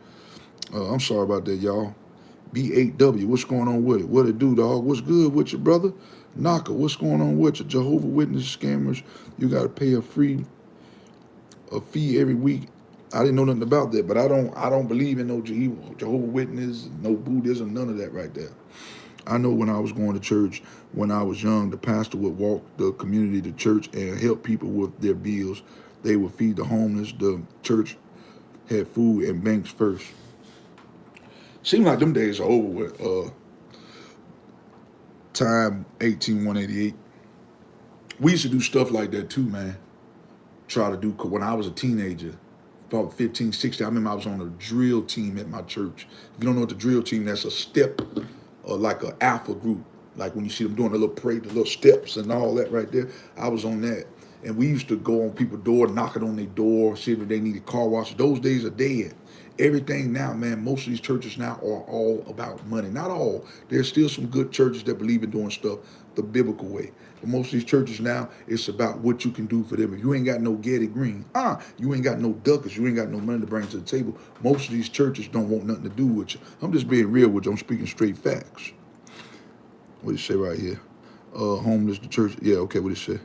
I'm sorry about that, y'all. B8W, what's going on with it? What it do, dog? What's good with you, brother? Naka, what's going on with you? Jehovah Witness scammers, you got to pay a fee every week. I didn't know nothing about that, but I don't believe in no Jehovah Witness, no Buddhism, none of that right there. I know when I was going to church, when I was young, the pastor would walk the community to church and help people with their bills. They would feed the homeless. The church had food and banks first. Seems like them days are over with. Time 18188. We used to do stuff like that too, man. Try to do, when I was a teenager, about 15, 16, I remember I was on a drill team at my church. If you don't know what the drill team, that's a step, like an alpha group. Like when you see them doing the little steps and all that right there. I was on that. And we used to go on people's door, knocking on their door, see if they needed car wash. Those days are dead. Everything now, man, most of these churches now are all about money. Not all. There's still some good churches that believe in doing stuff the biblical way. But most of these churches now, it's about what you can do for them. If you ain't got no Getty Green, you ain't got no duckers, you ain't got no money to bring to the table, most of these churches don't want nothing to do with you. I'm just being real with you. I'm speaking straight facts. What do you say right here? Homeless, the church. Yeah, okay, what do you say?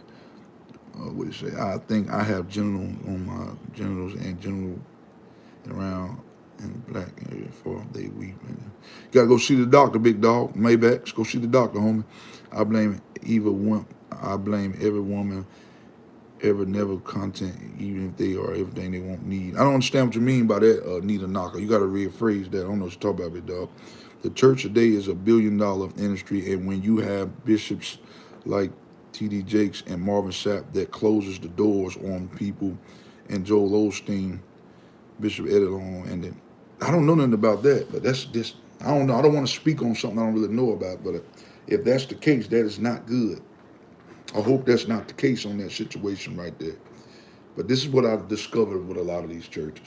What do you say? I think I have genital on my genitals and genital around in black area for they weep. Man. You gotta go see the doctor, big dog. Maybachs, go see the doctor, homie. I blame every woman ever never content, even if they are everything they won't need. I don't understand what you mean by that, Nita Knocker. You gotta rephrase that. I don't know what you're talking about, big dog. The church today is $1 billion industry, and when you have bishops like T.D. Jakes and Marvin Sapp that closes the doors on people, and Joel Osteen, Bishop Edelon, and then I don't know nothing about that, but that's just, I don't know. I don't want to speak on something I don't really know about, but if that's the case, that is not good. I hope that's not the case on that situation right there. But this is what I've discovered with a lot of these churches.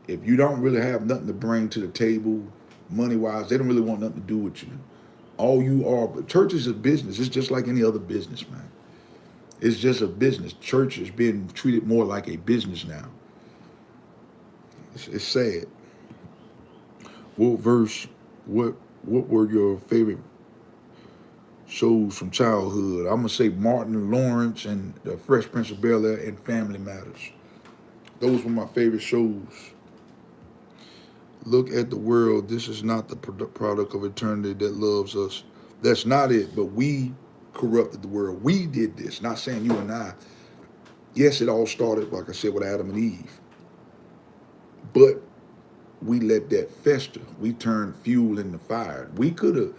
If you don't really have nothing to bring to the table money-wise. They don't really want nothing to do with you. All you are, but church is a business. It's just like any other business, man. It's just a business. Church is being treated more like a business now. It's sad. What verse? What were your favorite shows from childhood? I'm gonna say Martin Lawrence and The Fresh Prince of Bel Air and Family Matters. Those were my favorite shows. Look at the world. This is not the product of eternity that loves us. That's not it. But we corrupted the world. We did this. Not saying you and I. Yes, it all started, like I said, with Adam and Eve. But we let that fester. We turned fuel in the fire. We could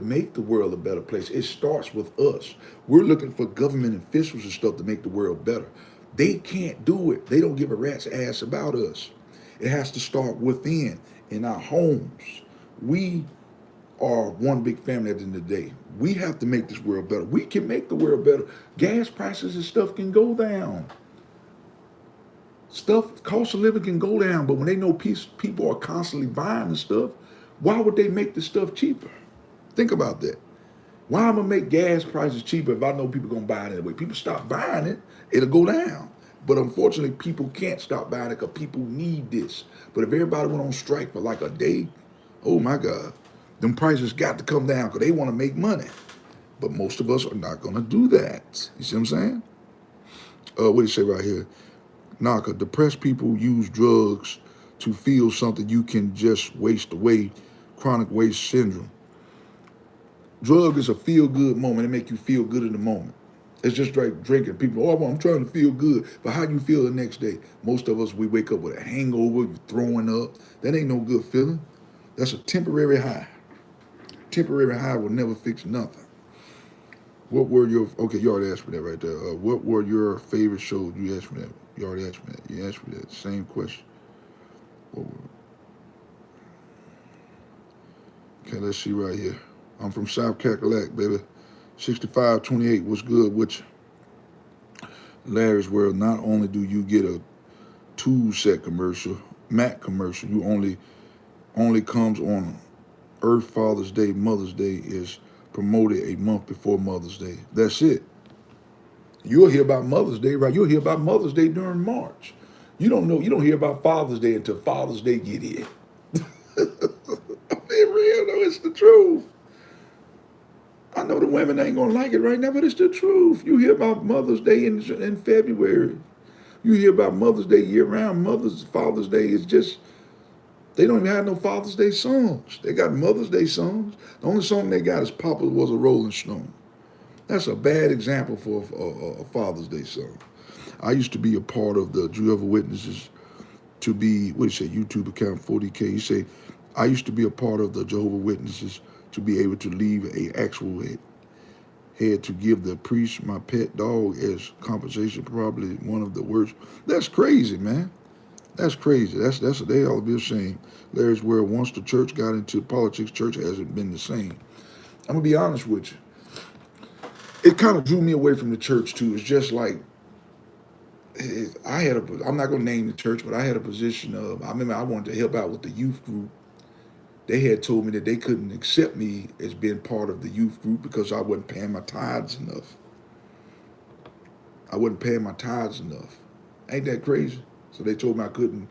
make the world a better place. It starts with us. We're looking for government officials and stuff to make the world better. They can't do it. They don't give a rat's ass about us. It has to start within, in our homes. We are one big family at the end of the day. We have to make this world better. We can make the world better. Gas prices and stuff can go down. Stuff, cost of living can go down, but when they know people are constantly buying the stuff, why would they make the stuff cheaper? Think about that. Why am I gonna make gas prices cheaper if I know people gonna buy it anyway? People stop buying it, it'll go down. But unfortunately, people can't stop buying it because people need this. But if everybody went on strike for like a day, oh my God, them prices got to come down because they want to make money. But most of us are not gonna do that. You see what I'm saying? What do you say right here? Naka, depressed people use drugs to feel something you can just waste away, chronic waste syndrome. Drug is a feel-good moment. It make you feel good in the moment. It's just like drinking. People, oh, I'm trying to feel good. But how you feel the next day? Most of us, we wake up with a hangover, you throwing up. That ain't no good feeling. That's a temporary high. Temporary high will never fix nothing. What were your, okay, you already asked me that right there. What were your favorite shows? You asked me that. You already asked me that. You asked me that. Same question. Okay, let's see right here. I'm from South Cackalack, baby. 6528, what's good with you? Larry's World, not only do you get a tool set commercial, Mac commercial, you only comes on Earth, Father's Day, Mother's Day is promoted a month before Mother's Day. That's it. You'll hear about Mother's Day, right? You'll hear about Mother's Day during March. You don't hear about Father's Day until Father's Day get here. I'm being real though, it's the truth. I know the women ain't gonna like it right now, but it's the truth. You hear about Mother's Day in February. You hear about Mother's Day year round. Father's Day is just, they don't even have no Father's Day songs. They got Mother's Day songs. The only song they got is Papa Was a Rolling Stone. That's a bad example for a Father's Day song. I used to be a part of the Jehovah's Witnesses to be, what do you say, YouTube account 40K. You say, I used to be a part of the Jehovah's Witnesses to be able to leave a actual head to give the priest my pet dog as compensation, probably one of the worst. That's crazy, man. That's crazy. That's they ought to be ashamed. Larry's where once the church got into politics, church hasn't been the same. I'm gonna be honest with you. It kind of drew me away from the church too. It's just like I'm not gonna name the church, but I had a position of, I remember I wanted to help out with the youth group. They had told me that they couldn't accept me as being part of the youth group because I wasn't paying my tithes enough. I wasn't paying my tithes enough. Ain't that crazy? So they told me I couldn't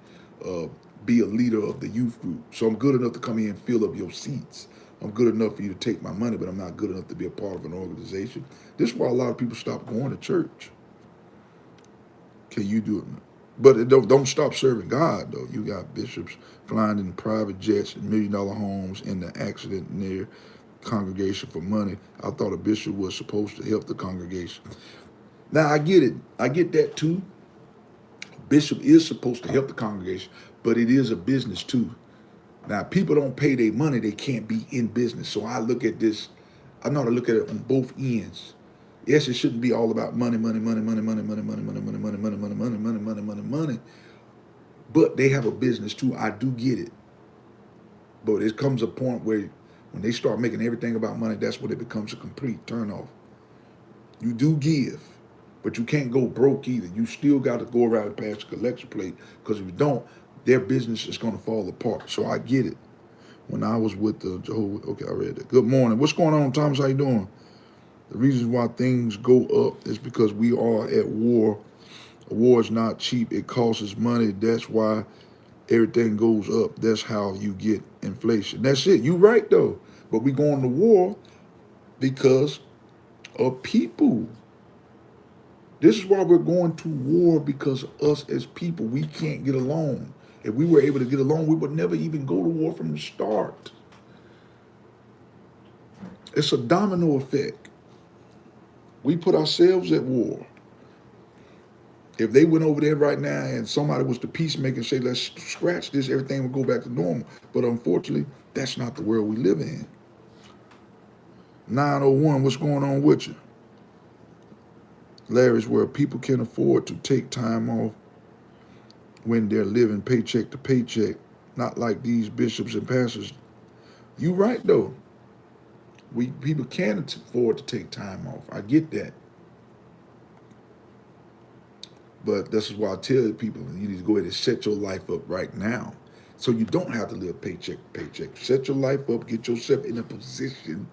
be a leader of the youth group. So I'm good enough to come here and fill up your seats. I'm good enough for you to take my money, but I'm not good enough to be a part of an organization. This is why a lot of people stop going to church. Can you do it? But don't stop serving God, though. You got bishops flying in private jets and $1 million homes in the accident near congregation for money. I thought a bishop was supposed to help the congregation. Now, I get it. I get that, too. Bishop is supposed to help the congregation, but it is a business, too. Now, people don't pay their money, they can't be in business. So I look at this, I know how to look at it on both ends. Yes, it shouldn't be all about money, money, money, money, money, money, money, money, money, money, money, money, money, money, money, money, money. But they have a business too. I do get it. But it comes a point where when they start making everything about money, that's when it becomes a complete turnoff. You do give, but you can't go broke either. You still got to go around and pass the collection plate, because if you don't, their business is going to fall apart. So I get it. When I was with the Jehovah, okay, I read that. Good morning. What's going on, Thomas? How you doing? The reason why things go up is because we are at war. A war is not cheap. It costs us money. That's why everything goes up. That's how you get inflation. That's it. You right though. But we going to war because of people. This is why we're going to war, because us as people, we can't get along. If we were able to get along, we would never even go to war from the start. It's a domino effect. We put ourselves at war. If they went over there right now and somebody was the peacemaker and say, let's scratch this, everything would go back to normal. But unfortunately, that's not the world we live in. 901, what's going on with you? Larry's where people can afford to take time off when they're living paycheck to paycheck, not like these bishops and pastors. You right though. People can afford to take time off. I get that. But this is why I tell people, you need to go ahead and set your life up right now, so you don't have to live paycheck to paycheck. Set your life up, get yourself in a position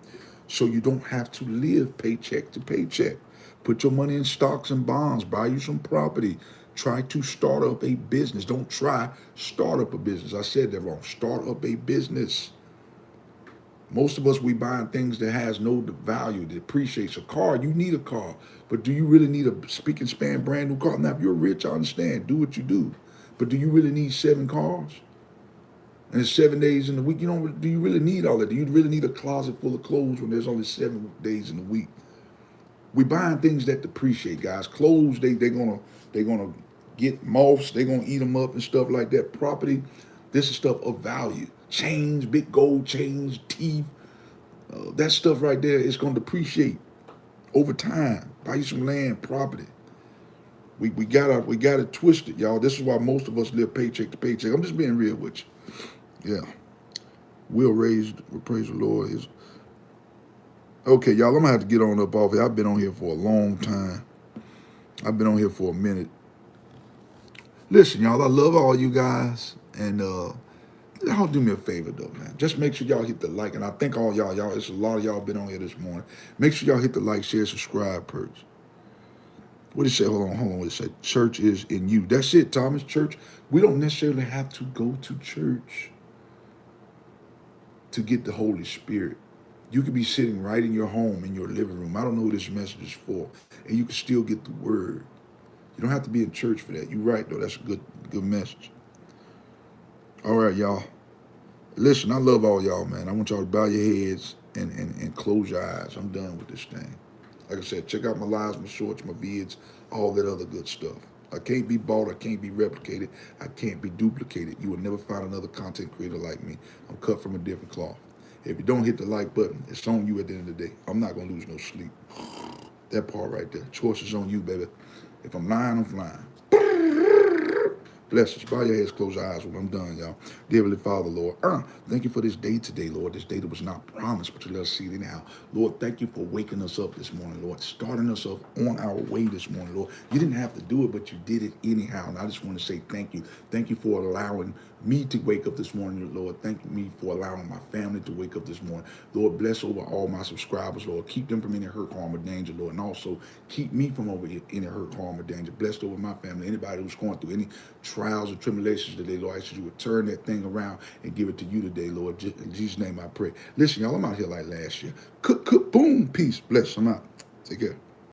so you don't have to live paycheck to paycheck. Put your money in stocks and bonds, buy you some property. Try to start up a business. Don't try, start up a business. I said that wrong. Start up a business. Most of us, we buying things that has no value, that appreciates. A car, you need a car. But do you really need a speak and span brand new car? Now, if you're rich, I understand. Do what you do. But do you really need 7 cars? And it's 7 days in the week. Do you really need all that? Do you really need a closet full of clothes when there's only 7 days in the week? We buying things that depreciate, guys. Clothes, they're gonna get moths, they're gonna eat them up and stuff like that. Property, this is stuff of value. Chains, big gold chains, teeth, that stuff right there is gonna depreciate over time. Buy you some land, property. We got it twisted, y'all. This is why most of us live paycheck to paycheck. I'm just being real with you. Yeah. Will raised, praise the Lord. Okay, y'all, I'm gonna have to get on up off here. I've been on here for a long time. I've been on here for a minute. Listen, y'all, I love all you guys. And y'all do me a favor though, man. Just make sure y'all hit the like. And I thank all y'all, it's a lot of y'all been on here this morning. Make sure y'all hit the like, share, subscribe, perks. What did it say? Hold on. What did it say? Church is in you. That's it, Thomas. Church. We don't necessarily have to go to church to get the Holy Spirit. You could be sitting right in your home, in your living room. I don't know who this message is for. And you can still get the word. You don't have to be in church for that. You're right, though. That's a good message. All right, y'all. Listen, I love all y'all, man. I want y'all to bow your heads and close your eyes. I'm done with this thing. Like I said, check out my lives, my shorts, my vids, all that other good stuff. I can't be bought. I can't be replicated. I can't be duplicated. You will never find another content creator like me. I'm cut from a different cloth. If you don't hit the like button, it's on you at the end of the day. I'm not going to lose no sleep. That part right there. Choice is on you, baby. If I'm lying, I'm flying. Bless us. Bow your heads, close your eyes when I'm done, y'all. Dear Heavenly Father, Lord, thank you for this day today, Lord. This day that was not promised, but you let us see it now. Lord, thank you for waking us up this morning, Lord, starting us up on our way this morning, Lord. You didn't have to do it, but you did it anyhow. And I just want to say thank you. Thank you for allowing me to wake up this morning, Lord. Thank me for allowing my family to wake up this morning. Lord, bless over all my subscribers, Lord. Keep them from any hurt, harm, or danger, Lord. And also keep me from over any hurt, harm, or danger. Blessed over my family. Anybody who's going through any trials or tribulations today, Lord, I ask you would turn that thing around and give it to you today, Lord. In Jesus' name I pray. Listen, y'all, I'm out here like last year. Cook, boom, peace. Bless. I'm out. Take care.